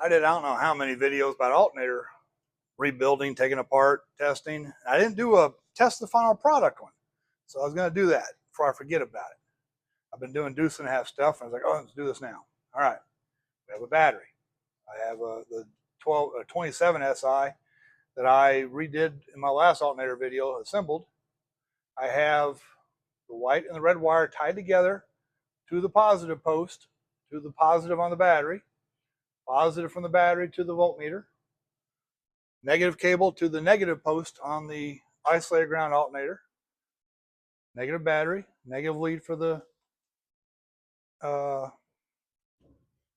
I don't know how many videos about alternator rebuilding, taking apart, testing. I didn't do a test the final product one. So I was going to do that before I forget about it. I've been doing deuce and a half stuff. And I was like, oh, let's do this now. All right. We have a battery. I have the 27 SI that I redid in my last alternator video, assembled. I have the white and the red wire tied together to the positive post, to the positive on the battery, positive from the battery to the voltmeter, negative cable to the negative post on the isolated ground alternator, negative battery, negative lead for the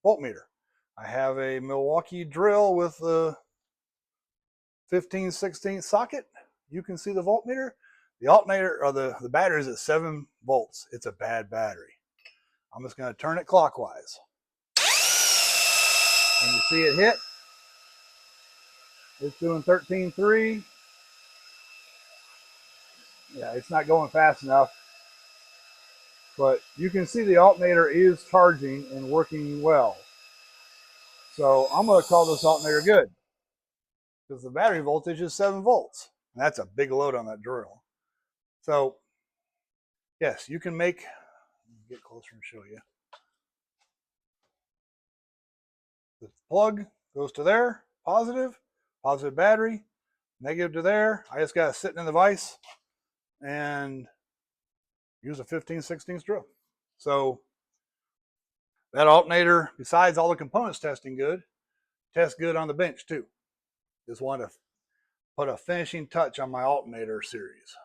voltmeter. I have a Milwaukee drill with the 15/16 socket. You can see the voltmeter. The alternator or the battery is at 7 volts. It's a bad battery. I'm just going to turn it clockwise. And you see it hit. It's doing 13.3. Yeah, it's not going fast enough. But you can see the alternator is charging and working well. So I'm going to call this alternator good, because the battery voltage is 7 volts. And that's a big load on that drill. So yes, you can make, get closer and show you. The plug goes to there, positive battery, negative to there. I just got it sitting in the vise and use a 15/16 drill. So that alternator, besides all the components testing good, tests good on the bench too. Just want to put a finishing touch on my alternator series.